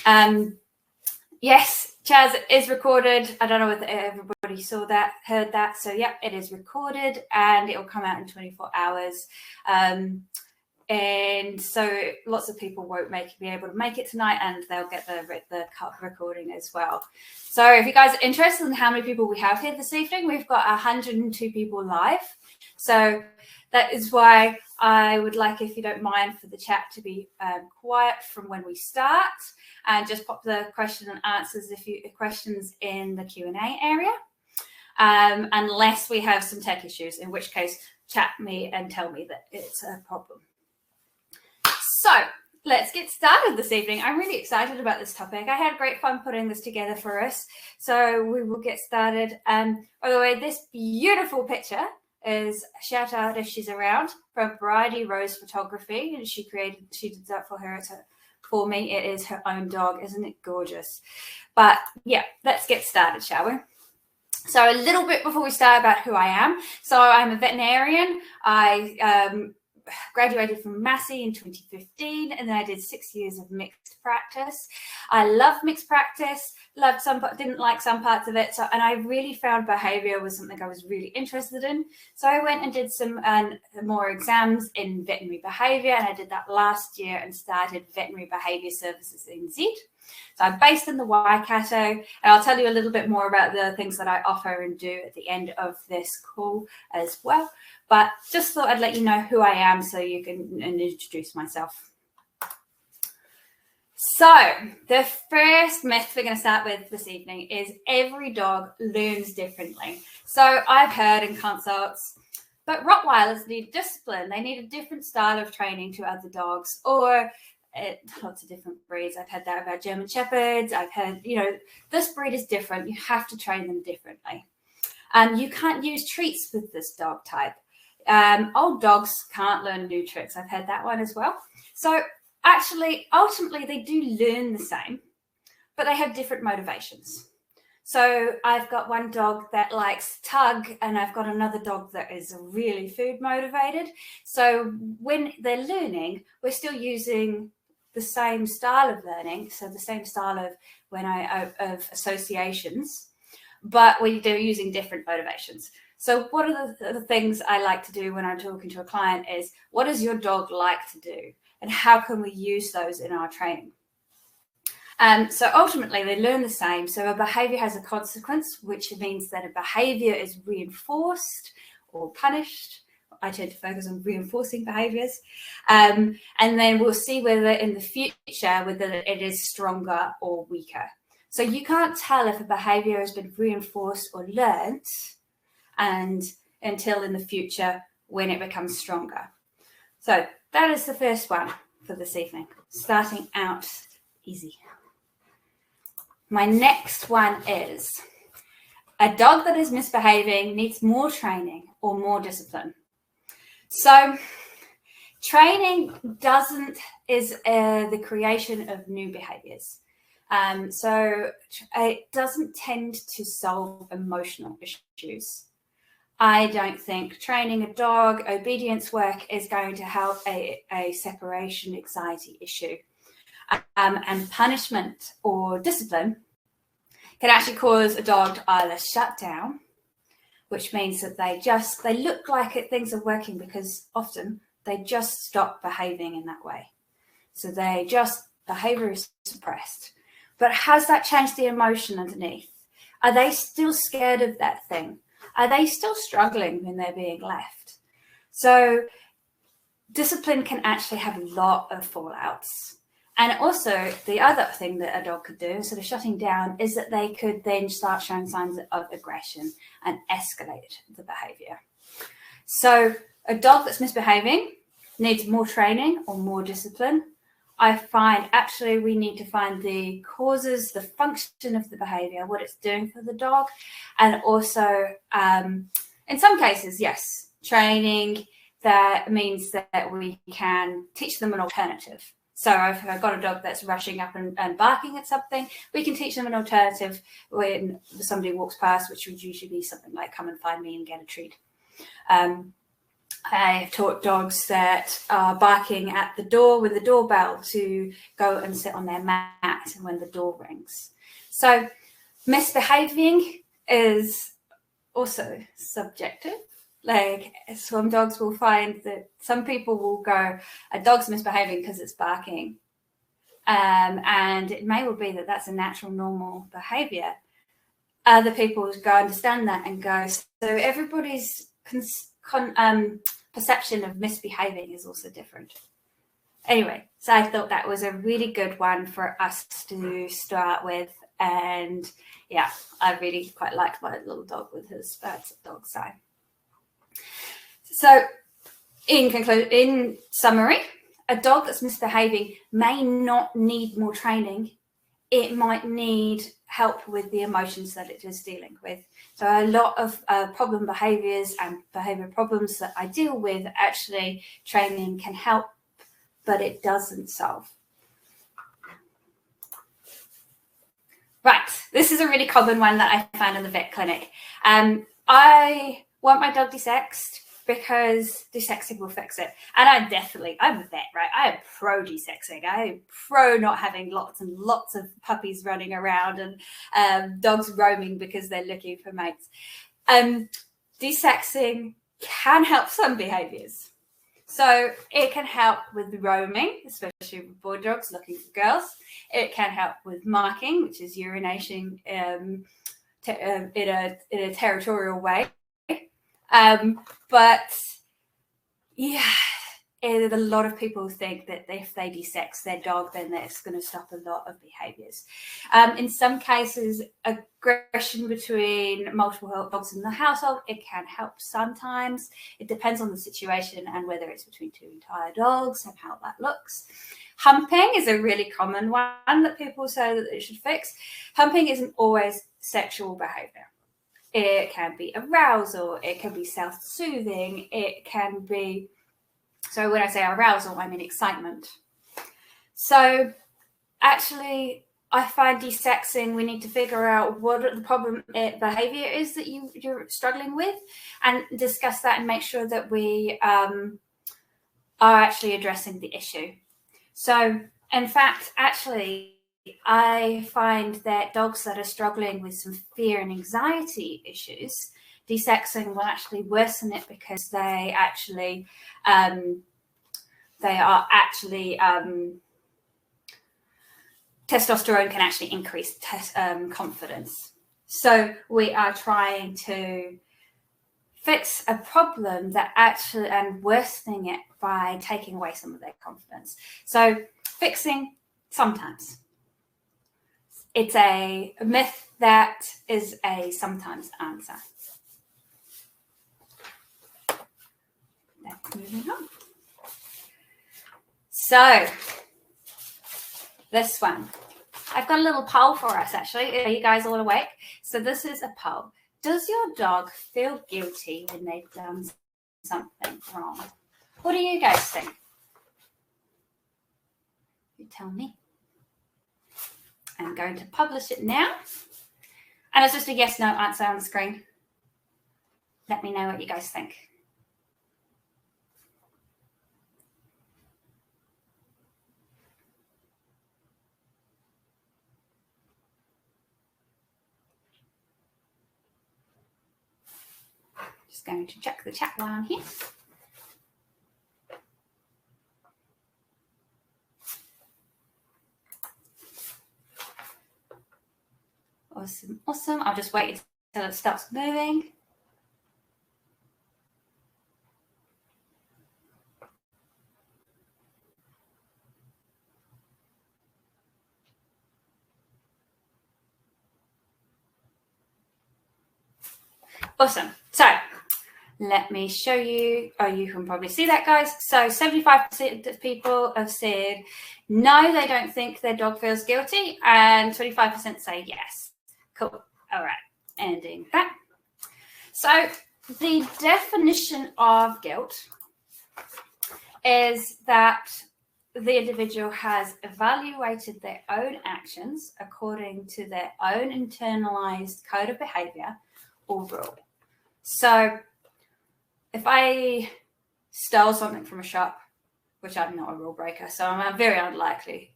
go. Yes, Chaz is recorded. I don't know whether everybody saw that, heard that. So, yeah, it is recorded and it will come out in 24 hours. And so lots of people won't be able to make it tonight, and they'll get the recording as well. So if you guys are interested in how many people we have here this evening, we've got 102 people live. So that is why I would like, if you don't mind, for the chat to be quiet from when we start, and just pop the question and answers questions in the Q&A area, unless we have some tech issues, in which case chat me and tell me that it's a problem. So let's get started this evening. I'm really excited about this topic. I had great fun putting this together for us. So we will get started. By the way, this beautiful picture is, shout out if she's around, from Bridie Rose Photography. And she did that for me. It is her own dog. Isn't it gorgeous? But yeah, let's get started, shall we? So a little bit before we start about who I am. So I'm a veterinarian. I graduated from Massey in 2015, and then I did 6 years of mixed practice. I love mixed practice, didn't like some parts of it, and I really found behaviour was something I was really interested in. So I went and did some more exams in veterinary behaviour, and I did that last year and started Veterinary Behaviour Services NZ. So I'm based in the Waikato, and I'll tell you a little bit more about the things that I offer and do at the end of this call as well. But just thought I'd let you know who I am so you can introduce myself. So the first myth we're going to start with this evening is every dog learns differently. So I've heard in consults, but Rottweilers need discipline. They need a different style of training to other dogs, or lots of different breeds. I've heard that about German Shepherds. I've heard, this breed is different. You have to train them differently. You can't use treats with this dog type. Old dogs can't learn new tricks. I've heard that one as well. So actually, ultimately, they do learn the same, but they have different motivations. So I've got one dog that likes tug, and I've got another dog that is really food motivated. So when they're learning, we're still using the same style of learning, so the same style of associations, but they're using different motivations. So one of the things I like to do when I'm talking to a client is, what does your dog like to do? And how can we use those in our training? So ultimately, they learn the same. So a behavior has a consequence, which means that a behavior is reinforced or punished. I tend to focus on reinforcing behaviors. And then we'll see whether in the future, whether it is stronger or weaker. So you can't tell if a behavior has been reinforced or learnt until in the future when it becomes stronger. So that is the first one for this evening, starting out easy. My next one is, a dog that is misbehaving needs more training or more discipline. So training is the creation of new behaviors. So it doesn't tend to solve emotional issues. I don't think training a dog, obedience work, is going to help a separation anxiety issue. And punishment or discipline can actually cause a dog to either shut down, which means that they look like things are working because often they just stop behaving in that way. So behavior is suppressed. But has that changed the emotion underneath? Are they still scared of that thing? Are they still struggling when they're being left? So discipline can actually have a lot of fallouts. And also the other thing that a dog could do, instead of shutting down, is that they could then start showing signs of aggression and escalate the behavior. So a dog that's misbehaving needs more training or more discipline. I find actually we need to find the causes, the function of the behavior, what it's doing for the dog. And also, in some cases, yes, training that means that we can teach them an alternative. So if I've got a dog that's rushing up and barking at something, we can teach them an alternative when somebody walks past, which would usually be something like, come and find me and get a treat. I have taught dogs that are barking at the door with the doorbell to go and sit on their mat when the door rings. So misbehaving is also subjective. Like, some dogs will find that some people will go, a dog's misbehaving because it's barking. And it may well be that that's a natural, normal behavior. Other people will go understand that and go, so everybody's perception of misbehaving is also different. Anyway, so I thought that was a really good one for us to start with. And yeah, I really quite liked my little dog with his dog sign. So in summary, a dog that's misbehaving may not need more training. It might need help with the emotions that it is dealing with. So a lot of problem behaviors and behavior problems that I deal with, actually training can help, but it doesn't solve. Right, this is a really common one that I found in the vet clinic. I want my dog desexed because desexing will fix it. And I'm a vet, right? I am pro desexing. I am pro not having lots and lots of puppies running around and dogs roaming because they're looking for mates. Desexing can help some behaviors. So it can help with roaming, especially with boy dogs looking for girls. It can help with marking, which is urination in a territorial way. But yeah, a lot of people think that if they desex their dog, then that's going to stop a lot of behaviors. In some cases, aggression between multiple dogs in the household, it can help sometimes. It depends on the situation and whether it's between two entire dogs and how that looks. Humping is a really common one that people say that it should fix. Humping isn't always sexual behavior. It can be arousal, it can be self-soothing, it can be, so when I say arousal, I mean excitement. So actually, I find desexing, we need to figure out what the problem behavior is that you're struggling with and discuss that and make sure that we are actually addressing the issue. So in fact, actually, I find that dogs that are struggling with some fear and anxiety issues, desexing will actually worsen it because they are actually testosterone can actually increase confidence. So we are trying to fix a problem that actually and worsening it by taking away some of their confidence. So fixing sometimes. It's a myth that is a sometimes answer. Let's move on. So this one, I've got a little poll for us actually. Are you guys all awake? So this is a poll. Does your dog feel guilty when they've done something wrong? What do you guys think? You tell me. I'm going to publish it now. And it's just a yes, no answer on the screen. Let me know what you guys think. Just going to check the chat while I'm here. Awesome, awesome. I'll just wait until it starts moving. Awesome. So let me show you. Oh, you can probably see that, guys. So 75% of people have said no, they don't think their dog feels guilty, and 25% say yes. Cool. All right. Ending that. So the definition of guilt is that the individual has evaluated their own actions according to their own internalized code of behavior or rule. So if I stole something from a shop, which I'm not a rule breaker, so I'm very unlikely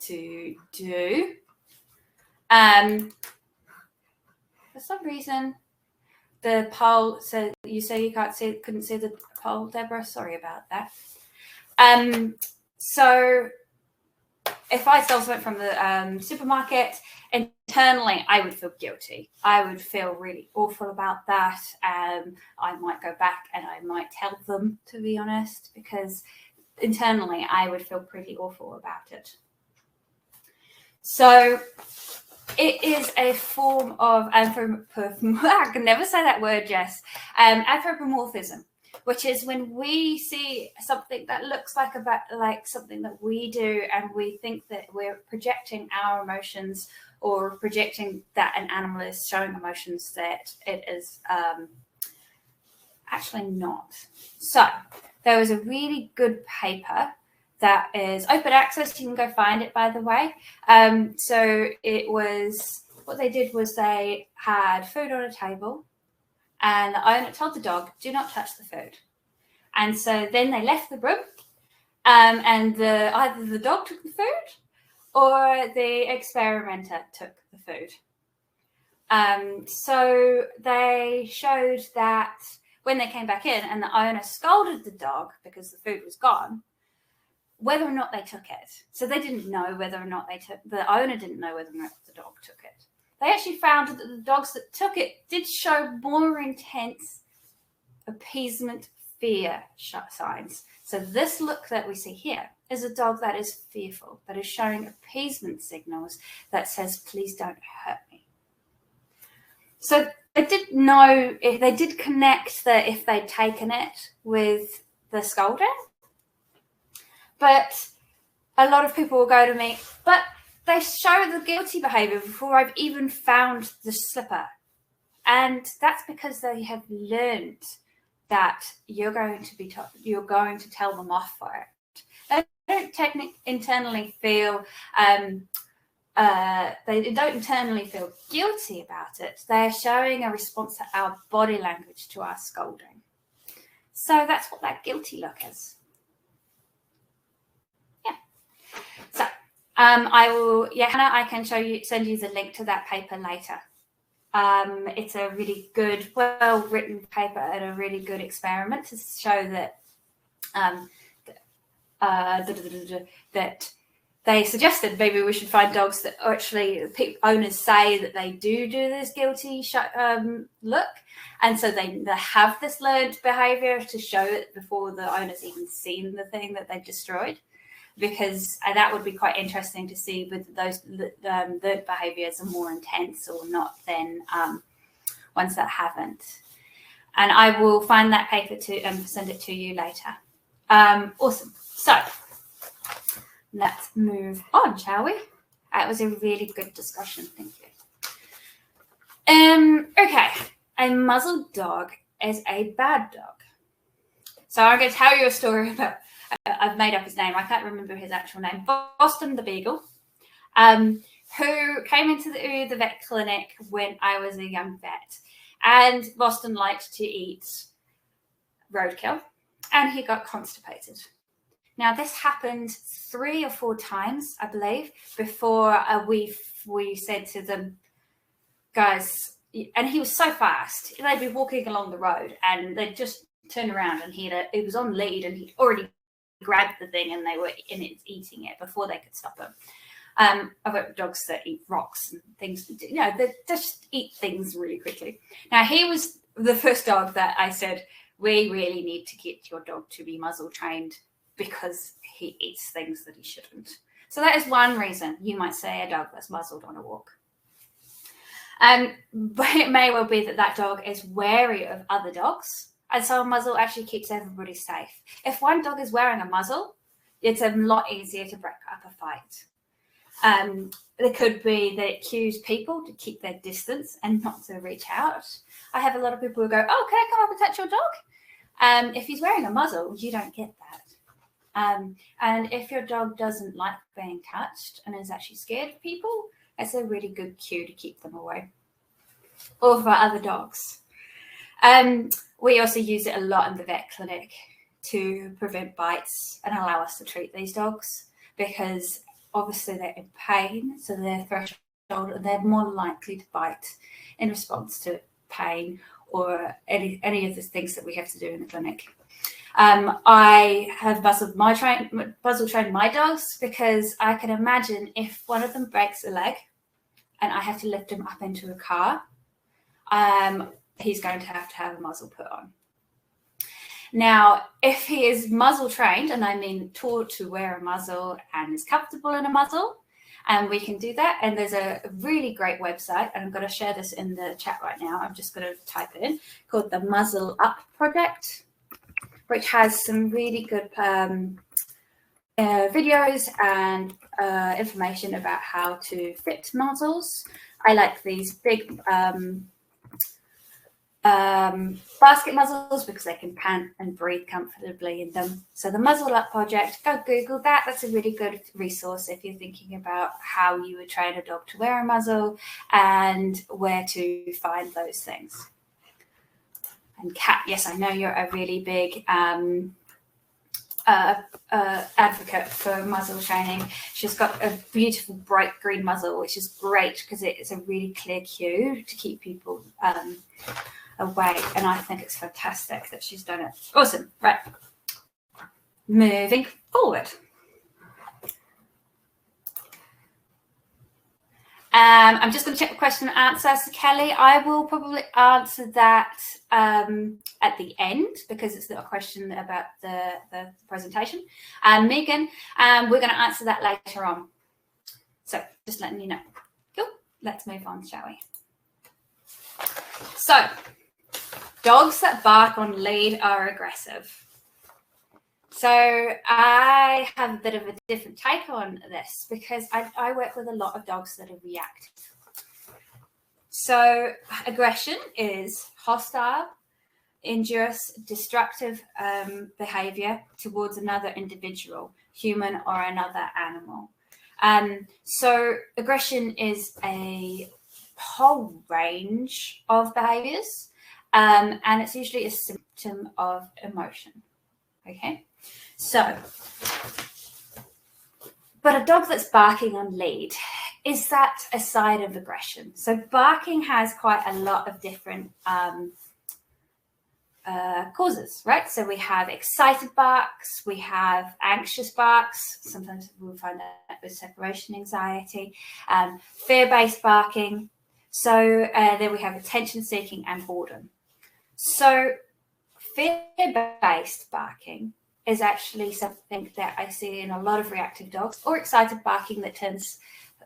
to do. For some reason, the poll said you couldn't see the poll, Deborah. Sorry about that. So if I stole something from the supermarket, internally I would feel guilty. I would feel really awful about that. I might go back and I might tell them, to be honest, because internally I would feel pretty awful about it. So it is a form of I can never say that word, Jess. Anthropomorphism, which is when we see something that looks like something that we do, and we think that we're projecting our emotions or projecting that an animal is showing emotions that it is actually not. So there was a really good paper that is open access. You can go find it, by the way. So it was, what they did was they had food on a table, and the owner told the dog, do not touch the food. And so then they left the room, and either the dog took the food or the experimenter took the food. So they showed that when they came back in and the owner scolded the dog because the food was gone, whether or not they took it. So they didn't know whether or not the owner didn't know whether or not the dog took it. They actually found that the dogs that took it did show more intense appeasement fear signs. So this look that we see here is a dog that is fearful, that is showing appeasement signals that says, please don't hurt me. So they did know, if they did connect that if they'd taken it with the scolding. But a lot of people will go to me, but they show the guilty behavior before I've even found the slipper. And that's because they have learned that you're going to tell them off for it. They don't internally feel guilty about it. They're showing a response to our body language to our scolding. So that's what that guilty look is. So Hannah, I can send you the link to that paper later. It's a really good, well-written paper and a really good experiment to show that that they suggested maybe we should find dogs that actually owners say that they do this guilty look, and so they have this learned behavior to show it before the owner's even seen the thing that they've destroyed. Because that would be quite interesting to see whether those learned behaviours are more intense or not than ones that haven't. And I will find that paper and send it to you later. Awesome. So let's move on, shall we? That was a really good discussion. Thank you. Okay. A muzzled dog is a bad dog. So I'm going to tell you a story about. I've made up his name. I can't remember his actual name. Boston the Beagle, who came into the vet clinic when I was a young vet. And Boston liked to eat roadkill, and he got constipated. Now, this happened 3 or 4 times, I believe, before we said to them, guys, and he was so fast. They'd be walking along the road, and they'd just turn around, and he was on lead, and he'd already grabbed the thing, and they were eating it before they could stop him. I've got dogs that eat rocks and things. They just eat things really quickly. Now, he was the first dog that I said, we really need to get your dog to be muzzle trained because he eats things that he shouldn't. So that is one reason you might say a dog that's muzzled on a walk. But it may well be that dog is wary of other dogs. And so a muzzle actually keeps everybody safe. If one dog is wearing a muzzle, it's a lot easier to break up a fight. It could be that it cues people to keep their distance and not to reach out. I have a lot of people who go, oh, can I come up and touch your dog? If he's wearing a muzzle, you don't get that. And if your dog doesn't like being touched and is actually scared of people, it's a really good cue to keep them away. Or for other dogs. We also use it a lot in the vet clinic to prevent bites and allow us to treat these dogs, because obviously they're in pain, so their threshold, they're more likely to bite in response to pain or any of the things that we have to do in the clinic. I have muzzle trained my dogs, because I can imagine if one of them breaks a leg and I have to lift him up into a car, he's going to have a muzzle put on. Now, if he is muzzle trained, and I mean taught to wear a muzzle and is comfortable in a muzzle, and we can do that. And there's a really great website, and I'm going to share this in the chat right now. I'm just going to type it in, called the Muzzle Up Project, which has some really good videos and information about how to fit muzzles. I like these big basket muzzles because they can pant and breathe comfortably in them. So the Muzzle Up Project, go Google that. That's a really good resource if you're thinking about how you would train a dog to wear a muzzle and where to find those things. And Kat, yes, I know you're a really big advocate for muzzle training. She's got a beautiful bright green muzzle, which is great because it's a really clear cue to keep people away, and I think it's fantastic that she's done it. Awesome. Right, moving forward. I'm just going to check the question and answer. So Kelly, I will probably answer that at the end, because it's not a question about the presentation. Megan, we're going to answer that later on. So just letting you know. Cool. Let's move on, shall we? So, dogs that bark on lead are aggressive. So I have a bit of a different take on this, because I work with a lot of dogs that are reactive. So aggression is hostile, injurious, destructive behavior towards another individual, human or another animal. So aggression is a whole range of behaviors, and it's usually a symptom of emotion. Okay, so, but a dog that's barking on lead, is that a side of aggression? So barking has quite a lot of different causes, right? So we have excited barks, we have anxious barks, sometimes we'll find that with separation anxiety, fear-based barking. So then we have attention seeking and boredom. So fear-based barking is actually something that I see in a lot of reactive dogs, or excited barking that turns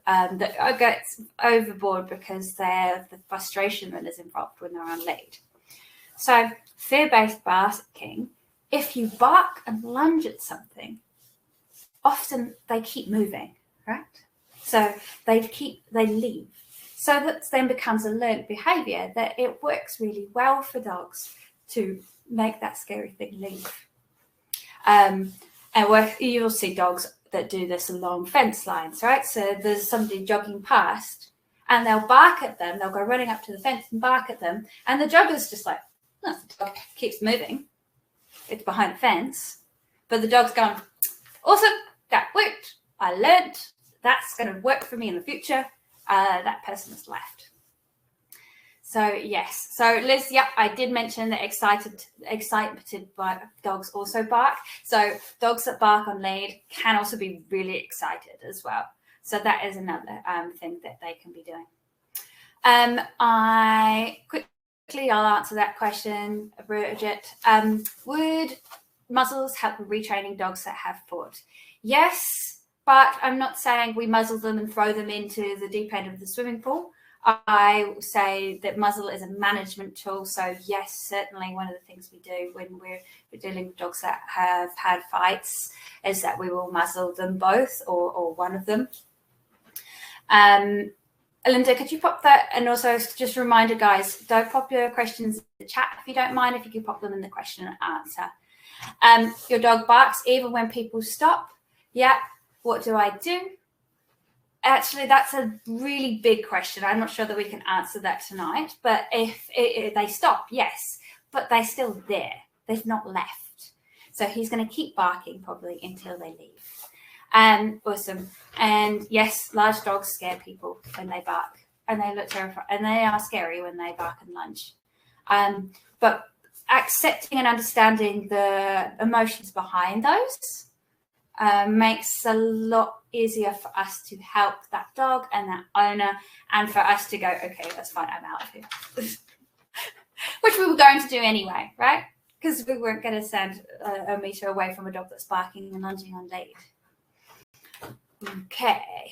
that gets overboard because they're the frustration that is involved when they're on lead. So fear-based barking, if you bark and lunge at something, often they keep moving, right? So they leave. So that then becomes a learned behavior that it works really well for dogs to make that scary thing leave. And you'll see dogs that do this along fence lines, right? So there's somebody jogging past and they'll bark at them. They'll go running up to the fence and bark at them. And the jogger's just like, oh, the dog keeps moving. It's behind the fence. But the dog's going, awesome, that worked. I learned that's going to work for me in the future. That person has left. So yes, so Liz, yep, I did mention that excited dogs also bark. So dogs that bark on lead can also be really excited as well. So that is another thing that they can be doing. I'll answer that question, Bridget. Would muzzles help with retraining dogs that have fought? Yes, but I'm not saying we muzzle them and throw them into the deep end of the swimming pool. I say that muzzle is a management tool. So yes, certainly one of the things we do when we're dealing with dogs that have had fights is that we will muzzle them both or one of them. Linda, could you pop that? And also just a reminder, guys, don't pop your questions in the chat if you don't mind, if you could pop them in the question and answer. Your dog barks even when people stop. Yeah, what do I do? Actually, that's a really big question. I'm not sure that we can answer that tonight. But if they stop, yes, but they're still there. They've not left. So he's going to keep barking probably until they leave. Awesome. And yes, large dogs scare people when they bark, and they look terrifying, and they are scary when they bark and lunge. But accepting and understanding the emotions behind those makes a lot easier for us to help that dog and that owner, and for us to go, okay, that's fine, I'm out of here. Which we were going to do anyway, right? Because we weren't going to send a meter away from a dog that's barking and lunging on lead. Okay.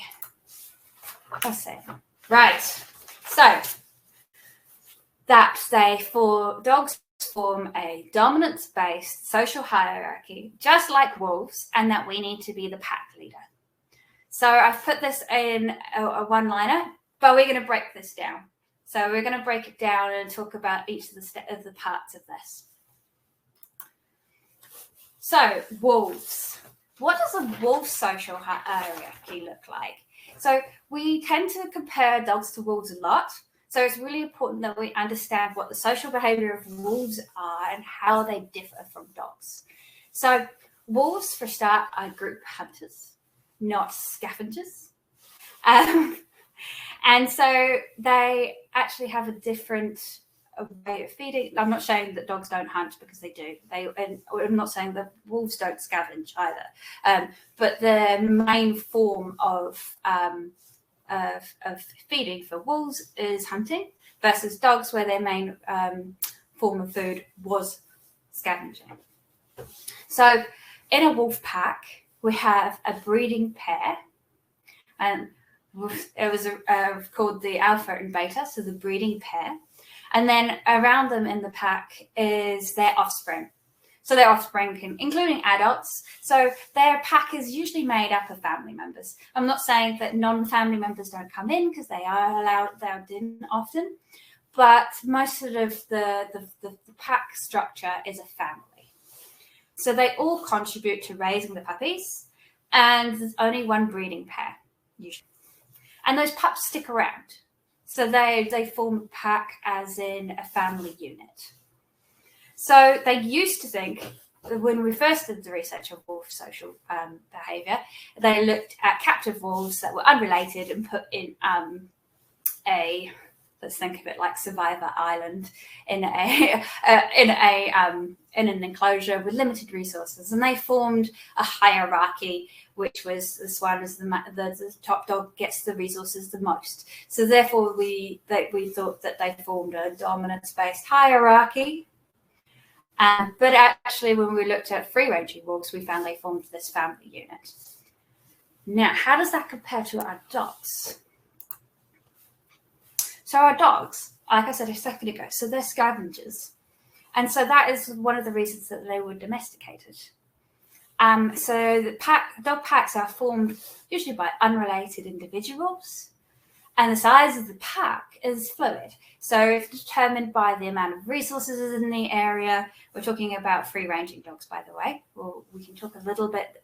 I'll say. Right. So dogs form a dominance-based social hierarchy, just like wolves, and that we need to be the pack leader. So I've put this in a one-liner, but we're going to break this down. So we're going to break it down and talk about each of the parts of this. So wolves. What does a wolf social hierarchy look like? So we tend to compare dogs to wolves a lot. So it's really important that we understand what the social behavior of wolves are and how they differ from dogs. So wolves, for a start, are group hunters, not scavengers. And so they actually have a different way of feeding. I'm not saying that dogs don't hunt, because they do. And I'm not saying that wolves don't scavenge either. But the main form of feeding for wolves is hunting, versus dogs, where their main form of food was scavenging. So in a wolf pack, we have a breeding pair, and it was called the alpha and beta, so the breeding pair. And then around them in the pack is their offspring. So their offspring, including adults. So their pack is usually made up of family members. I'm not saying that non-family members don't come in, because they are allowed in often. But most of the pack structure is a family. So they all contribute to raising the puppies. And there's only one breeding pair, usually. And those pups stick around. So they form a pack, as in a family unit. So they used to think, when we first did the research of wolf social behaviour, they looked at captive wolves that were unrelated and put in let's think of it like Survivor Island, in an enclosure with limited resources, and they formed a hierarchy, which was this one is the top dog gets the resources the most. So therefore, we thought that they formed a dominance-based hierarchy. But actually, when we looked at free-ranging wolves, we found they formed this family unit. Now, how does that compare to our dogs? So our dogs, like I said a second ago, so they're scavengers. And so that is one of the reasons that they were domesticated. So the dog packs are formed usually by unrelated individuals, and the size of the pack is fluid. So it's determined by the amount of resources in the area. We're talking about free-ranging dogs, by the way. Well, we can talk a little bit.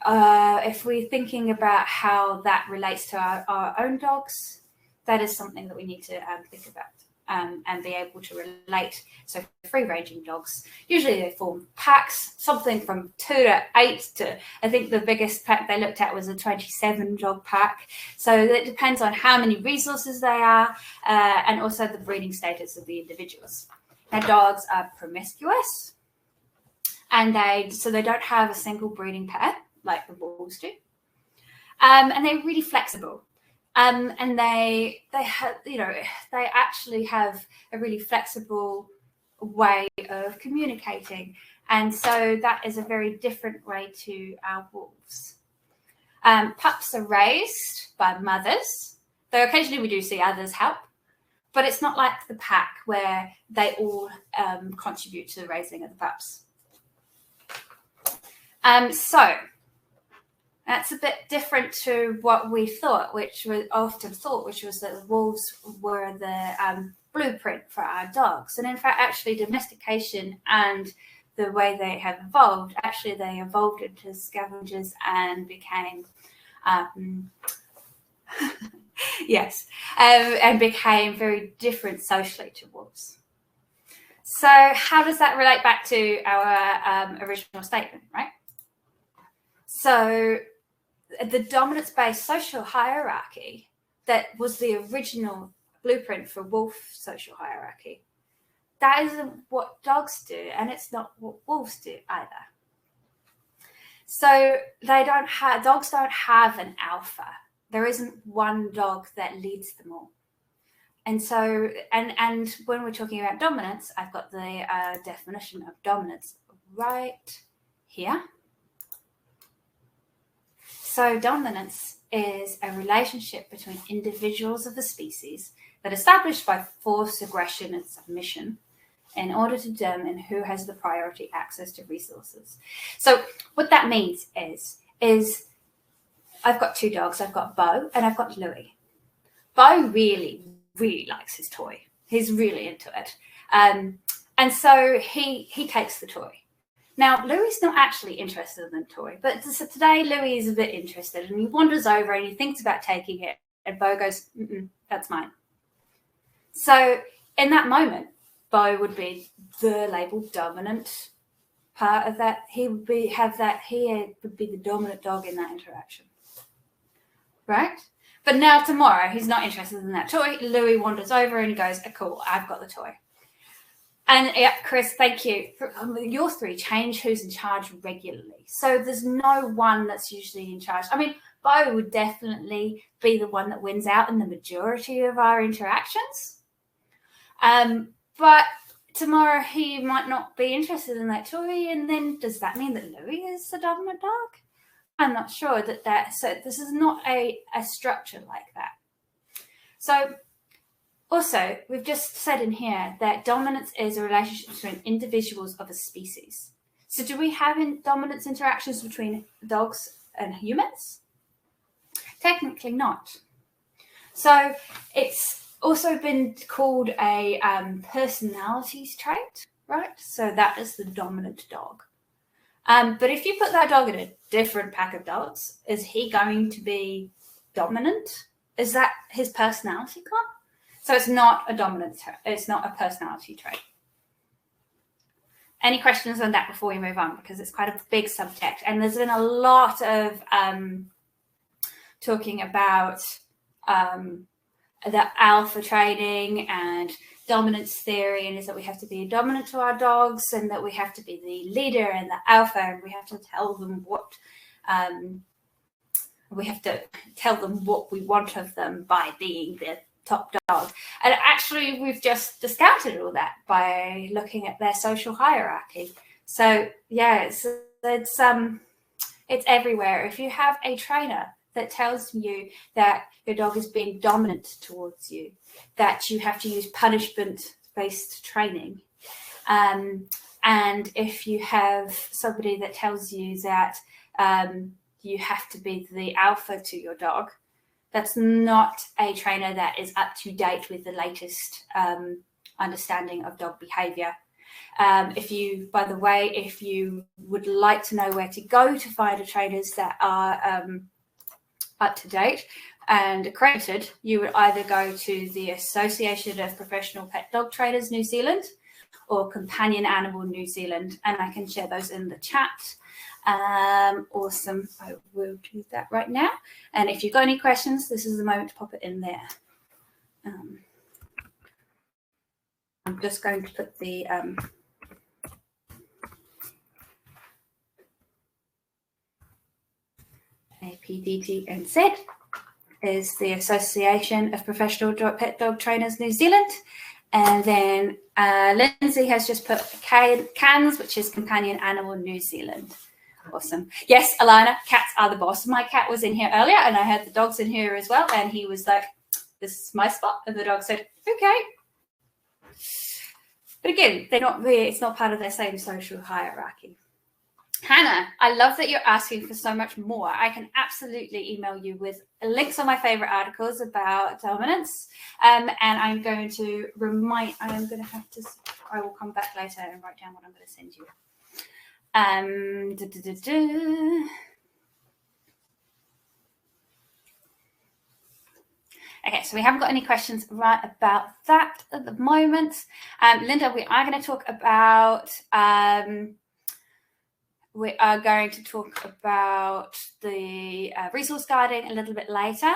If we're thinking about how that relates to our own dogs, that is something that we need to think about and be able to relate. So free-ranging dogs, usually they form packs, something from 2 to 8 to, I think the biggest pack they looked at was a 27 dog pack. So it depends on how many resources they are and also the breeding status of the individuals. Now, dogs are promiscuous, and they don't have a single breeding pair like the wolves do, and they're really flexible. And they actually have a really flexible way of communicating, and so that is a very different way to our wolves. Pups are raised by mothers, though occasionally we do see others help, but it's not like the pack where they all contribute to the raising of the pups. So that's a bit different to what we thought, which was often thought, which was that the wolves were the blueprint for our dogs. And in fact, actually, domestication and the way they have evolved, actually, they evolved into scavengers and became, and became very different socially to wolves. So how does that relate back to our original statement, right? So the dominance-based social hierarchy that was the original blueprint for wolf social hierarchy, that isn't what dogs do, and it's not what wolves do either. So dogs don't have an alpha. There isn't one dog that leads them all. And so, and when we're talking about dominance, I've got the definition of dominance right here. So dominance is a relationship between individuals of the species that is established by force, aggression, and submission in order to determine who has the priority access to resources. So what that means is I've got two dogs. I've got Bo and I've got Louie. Bo really likes his toy. He's really into it. And so he takes the toy. Now, Louie's not actually interested in the toy, but so today Louie is a bit interested and he wanders over and he thinks about taking it and Bo goes, that's mine. So in that moment, Bo would be the labeled dominant part of that. He would be the dominant dog in that interaction. Right? But now tomorrow, he's not interested in that toy. Louie wanders over and goes, cool, I've got the toy. And yeah, Chris, thank you. Your three change who's in charge regularly. So there's no one that's usually in charge. I mean, Bo would definitely be the one that wins out in the majority of our interactions. But tomorrow he might not be interested in that toy. And then does that mean that Louie is the dominant dog? I'm not sure so this is not a structure like that. So also, we've just said in here that dominance is a relationship between individuals of a species. So do we have dominance interactions between dogs and humans? Technically not. So it's also been called a personalities trait, right? So that is the dominant dog. But if you put that dog in a different pack of dogs, is he going to be dominant? Is that his personality club? So it's not a dominant, it's not a personality trait. Any questions on that before we move on? Because it's quite a big subject. And there's been a lot of talking about the alpha training and dominance theory, and is that we have to be dominant to our dogs and that we have to be the leader and the alpha, and we have to tell them what we want of them by being the top dog. And actually we've just discounted all that by looking at their social hierarchy. So yeah, it's everywhere. If you have a trainer that tells you that your dog is being dominant towards you, that you have to use punishment-based training, and if you have somebody that tells you that you have to be the alpha to your dog, that's not a trainer that is up to date with the latest understanding of dog behavior. If you would like to know where to go to find trainers that are up to date and accredited, you would either go to the Association of Professional Pet Dog Trainers New Zealand or Companion Animal New Zealand, and I can share those in the chat. Awesome. I will do that right now. And if you've got any questions, this is the moment to pop it in there. I'm just going to put the APDTNZ is the Association of Professional Pet Dog Trainers New Zealand. And then Lindsay has just put CANS, which is Companion Animal New Zealand. Awesome. Yes, Alana, cats are the boss. My cat was in here earlier and I had the dogs in here as well. And he was like, this is my spot. And the dog said, okay. But again, it's not part of their same social hierarchy. Hannah, I love that you're asking for so much more. I can absolutely email you with links on my favorite articles about dominance. And I'm going to I will come back later and write down what I'm going to send you. Okay, so we haven't got any questions right about that at the moment. Linda, we are going to talk about the resource guarding a little bit later,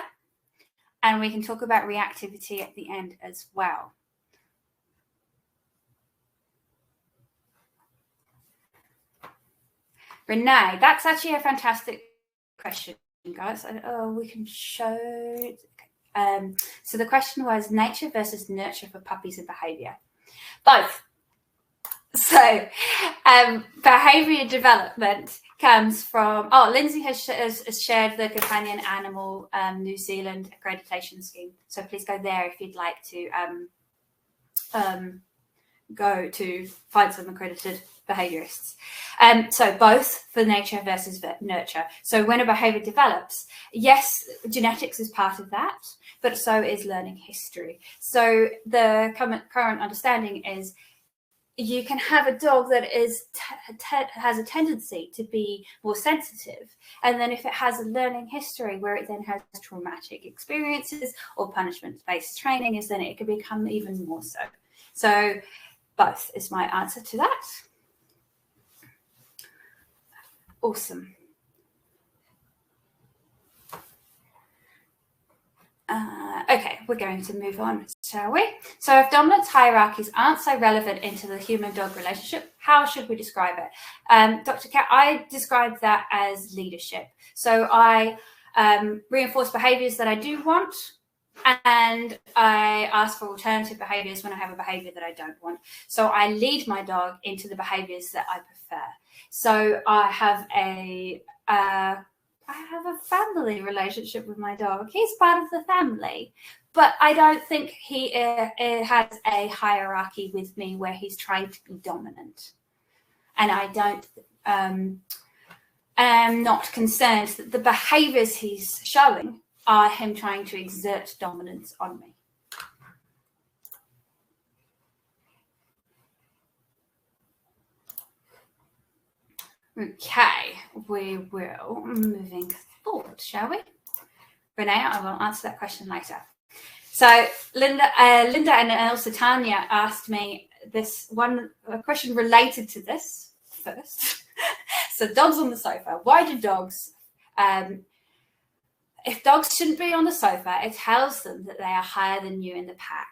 and we can talk about reactivity at the end as well. Renee, that's actually a fantastic question, guys. We can show. So the question was nature versus nurture for puppies and behaviour. Both. So behaviour development comes from, Lindsay has shared the Companion Animal New Zealand accreditation scheme. So please go there if you'd like to go to find some accredited behaviourists. So both for nature versus nurture. So when a behaviour develops, yes, genetics is part of that, but so is learning history. So the current understanding is you can have a dog that has a tendency to be more sensitive, and then if it has a learning history where it then has traumatic experiences or punishment-based training, then it can become even more so. So both is my answer to that. Awesome. Okay, we're going to move on, shall we? So if dominance hierarchies aren't so relevant into the human-dog relationship, how should we describe it? Dr. Kat, I describe that as leadership. So I reinforce behaviours that I do want, and I ask for alternative behaviours when I have a behaviour that I don't want. So I lead my dog into the behaviours that I prefer. So I have a family relationship with my dog. He's part of the family, but I don't think he has a hierarchy with me where he's trying to be dominant. And I am not concerned that the behaviours he's showing are him trying to exert dominance on me. Okay, we will moving forward, shall we? Renee, I will answer that question later. So Linda and also Tanya asked me a question related to this first. So dogs on the sofa. Why do dogs, if dogs shouldn't be on the sofa, it tells them that they are higher than you in the pack.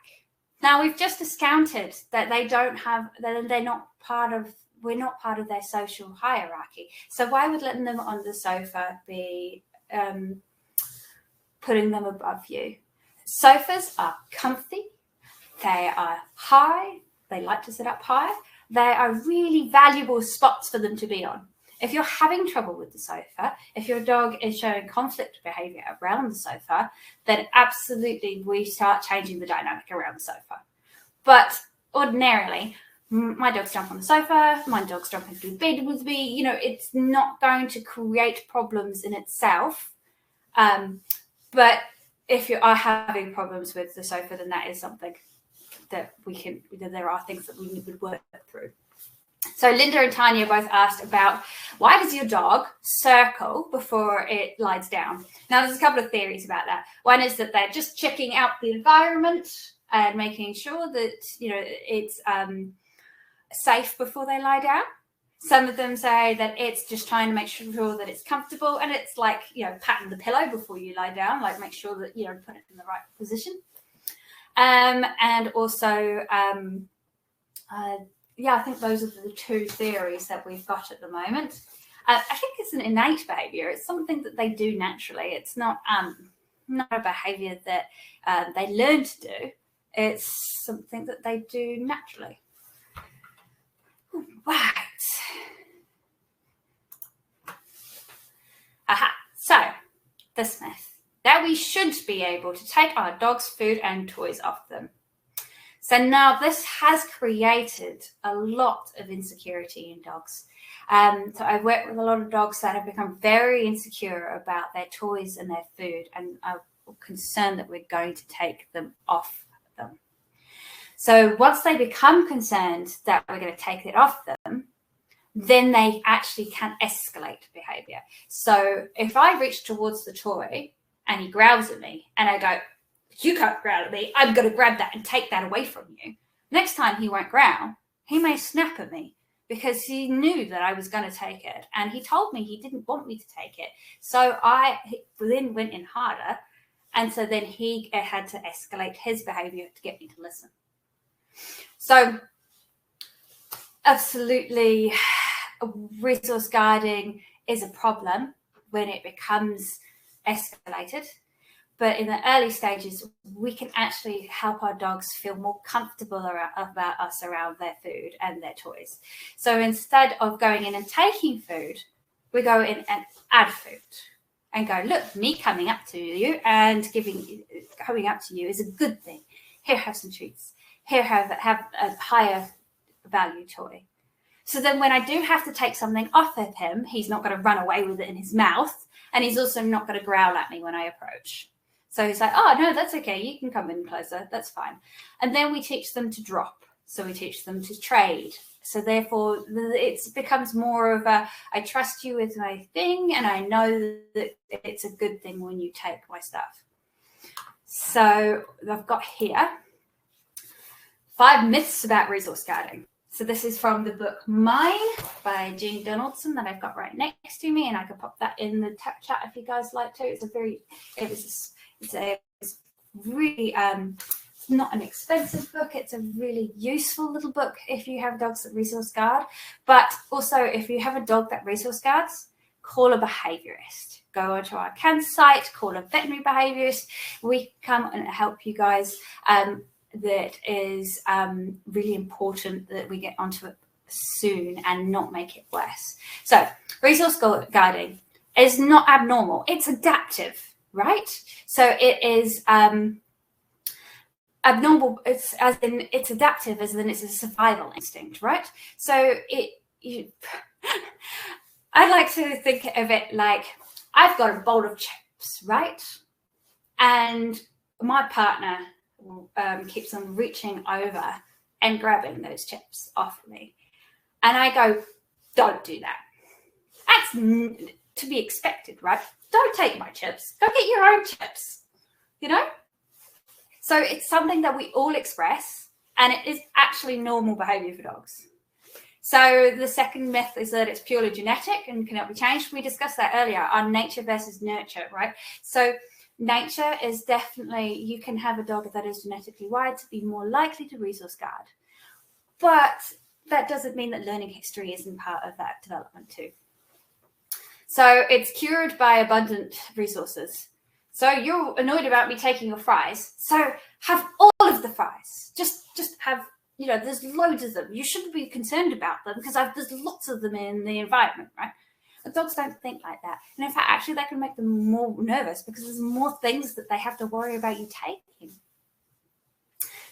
Now we've just discounted that we're not part of their social hierarchy. So why would letting them on the sofa be putting them above you? Sofas are comfy. They are high. They like to sit up high. They are really valuable spots for them to be on. If you're having trouble with the sofa, if your dog is showing conflict behaviour around the sofa, then absolutely we start changing the dynamic around the sofa. But ordinarily, my dogs jump on the sofa, my dogs jump into bed with me, it's not going to create problems in itself. But if you are having problems with the sofa, then that is something that there are things that we would work through. So Linda and Tanya both asked about why does your dog circle before it lies down? Now, there's a couple of theories about that. One is that they're just checking out the environment and making sure that, it's safe before they lie down. Some of them say that it's just trying to make sure that it's comfortable, and it's like, patting the pillow before you lie down, like make sure that, put it in the right position. And also, I think those are the two theories that we've got at the moment. I think it's an innate behaviour. It's something that they do naturally. It's not a behaviour that they learn to do. It's something that they do naturally. Right. So, this myth, that we should be able to take our dog's food and toys off them. So now this has created a lot of insecurity in dogs. So I've worked with a lot of dogs that have become very insecure about their toys and their food, and are concerned that we're going to take them off them. So once they become concerned that we're going to take it off them, then they actually can escalate behavior. So if I reach towards the toy and he growls at me and I go, you can't growl at me. I'm going to grab that and take that away from you. Next time he won't growl. He may snap at me because he knew that I was going to take it. And he told me he didn't want me to take it. So I then went in harder. And so then he had to escalate his behavior to get me to listen. So absolutely, resource guarding is a problem when it becomes escalated. But in the early stages, we can actually help our dogs feel more comfortable about us around their food and their toys. So instead of going in and taking food, we go in and add food and go, look, me coming up to you and coming up to you is a good thing. Here, have some treats. Here, have a higher value toy. So then when I do have to take something off of him, he's not going to run away with it in his mouth, and he's also not going to growl at me when I approach. So he's like, oh, no, that's okay. You can come in closer. That's fine. And then we teach them to drop. So we teach them to trade. So therefore, it becomes more of a, I trust you with my thing, and I know that it's a good thing when you take my stuff. So I've got here 5 myths about resource guarding. So this is from the book Mine by Jean Donaldson that I've got right next to me, and I could pop that in the chat if you guys like to. It's really it's not an expensive book. It's a really useful little book if you have dogs that resource guard. But also, if you have a dog that resource guards, call a behaviorist. Go onto our campsite, call a veterinary behaviorist. We come and help you guys. That is really important that we get onto it soon and not make it worse. So resource guarding is not abnormal. It's adaptive, right? So it is abnormal. It's as in it's adaptive, as in it's a survival instinct, right? So I like to think of it like I've got a bowl of chips, right? And my partner keeps on reaching over and grabbing those chips off me. And I go, don't do that. That's to be expected, right? Don't take my chips. Go get your own chips, you know? So it's something that we all express, and it is actually normal behavior for dogs. So the second myth is that it's purely genetic and cannot be changed. We discussed that earlier on nature versus nurture, right? So nature is definitely, you can have a dog that is genetically wired to be more likely to resource guard. But that doesn't mean that learning history isn't part of that development too. So it's cured by abundant resources. So you're annoyed about me taking your fries. So have all of the fries. Just have, there's loads of them. You shouldn't be concerned about them because there's lots of them in the environment, right? But dogs don't think like that. And in fact, actually, that can make them more nervous because there's more things that they have to worry about you taking.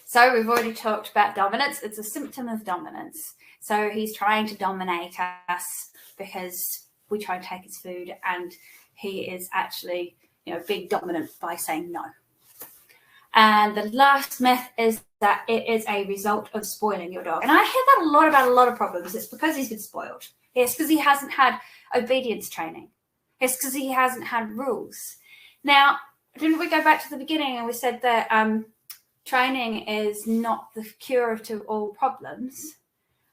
So we've already talked about dominance. It's a symptom of dominance. So he's trying to dominate us because we try and take his food, and he is actually, being dominant by saying no. And the last myth is that it is a result of spoiling your dog. And I hear that a lot about a lot of problems. It's because he's been spoiled. It's because he hasn't had obedience training. It's because he hasn't had rules. Now, didn't we go back to the beginning and we said that training is not the cure to all problems?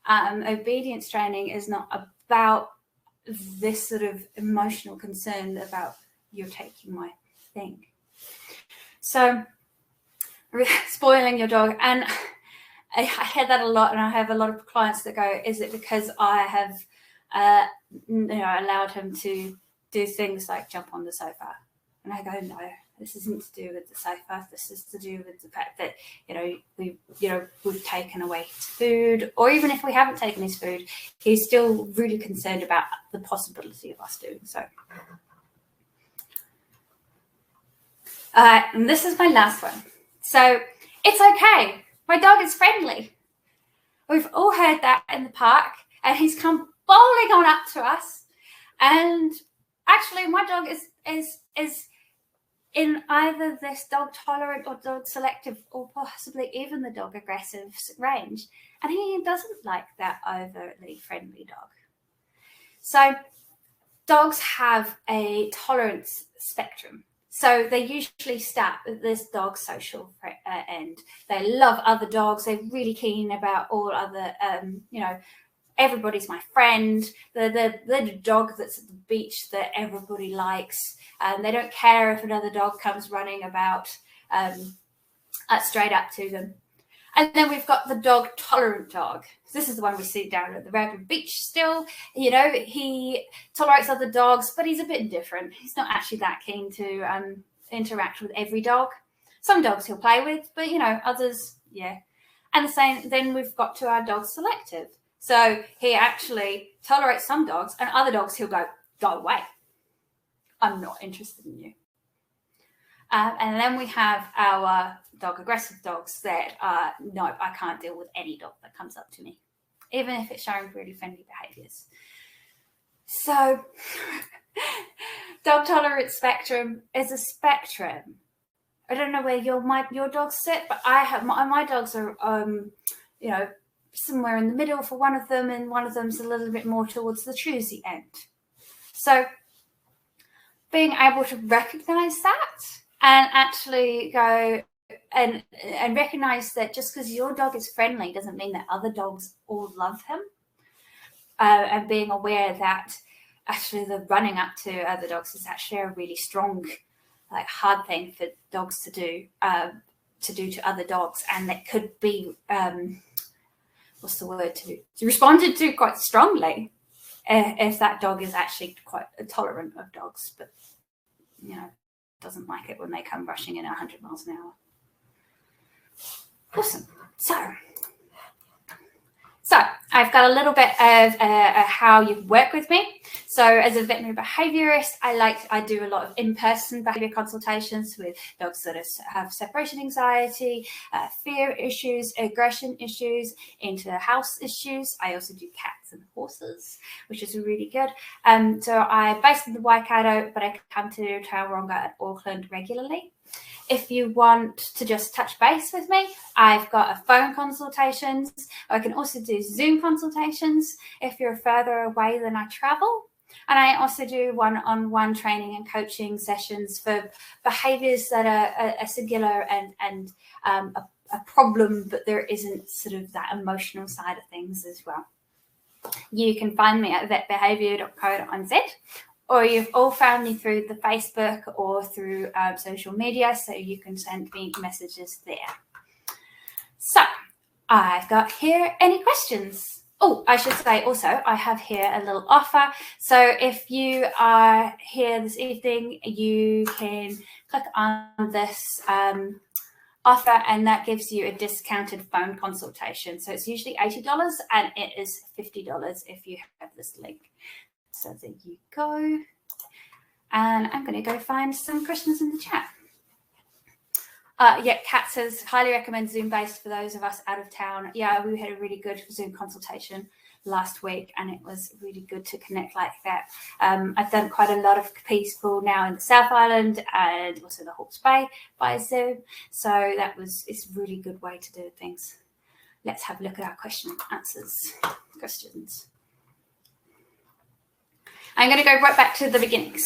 Obedience training is not about this sort of emotional concern about you're taking my thing. So, spoiling your dog. And I hear that a lot, and I have a lot of clients that go, is it because I have allowed him to do things like jump on the sofa? And I go, no, this isn't to do with the sofa. This is to do with the fact that we've taken away his food, or even if we haven't taken his food, he's still really concerned about the possibility of us doing so. And this is my last one. So it's okay. My dog is friendly. We've all heard that in the park, and he's come bowling on up to us. And actually, my dog is in either this dog tolerant or dog selective, or possibly even the dog aggressive range. And he doesn't like that overtly friendly dog. So dogs have a tolerance spectrum. So they usually start at this dog social end. They love other dogs. They're really keen about all other, everybody's my friend. They're the dog that's at the beach that everybody likes. They don't care if another dog comes running about straight up to them. And then we've got the dog-tolerant dog. This is the one we see down at the Raglan Beach still. He tolerates other dogs, but he's a bit different. He's not actually that keen to interact with every dog. Some dogs he'll play with, but, others, yeah. And the same, then we've got to our dog selective. So he actually tolerates some dogs, and other dogs he'll go away. I'm not interested in you. And then we have our dog-aggressive dogs that are, nope, I can't deal with any dog that comes up to me, even if it's showing really friendly behaviours. So dog tolerance spectrum is a spectrum. I don't know where your dogs sit, but I have my dogs are, somewhere in the middle for one of them, and one of them's a little bit more towards the choosy end. So being able to recognise that and actually go and recognize that just because your dog is friendly doesn't mean that other dogs all love him. And being aware that actually the running up to other dogs is actually a really strong, hard thing for dogs to do to other dogs, and that could be responded to quite strongly if that dog is actually quite tolerant of dogs, but doesn't like it when they come rushing in 100 miles an hour. Awesome. So I've got a little bit of how you work with me. So as a veterinary behaviourist, I do a lot of in-person behaviour consultations with dogs that have separation anxiety, fear issues, aggression issues, inter-house issues. I also do cats and horses, which is really good. So I'm based in the Waikato, but I come to Tauranga and Auckland regularly. If you want to just touch base with me, I've got a phone consultations. I can also do Zoom consultations if you're further away than I travel. And I also do one-on-one training and coaching sessions for behaviours that are singular and a problem, but there isn't sort of that emotional side of things as well. You can find me at vetbehaviour.co.nz. Or you've all found me through the Facebook or through social media, so you can send me messages there. So I've got here any questions. Oh, I should say also, I have here a little offer. So if you are here this evening, you can click on this offer, and that gives you a discounted phone consultation. So it's usually $80 and it is $50 if you have this link. So there you go. And I'm going to go find some questions in the chat. Kat says, highly recommend Zoom-based for those of us out of town. Yeah, we had a really good Zoom consultation last week, and it was really good to connect like that. I've done quite a lot of people now in the South Island and also the Hawke's Bay by Zoom. So it's a really good way to do things. Let's have a look at our questions. I'm going to go right back to the beginnings.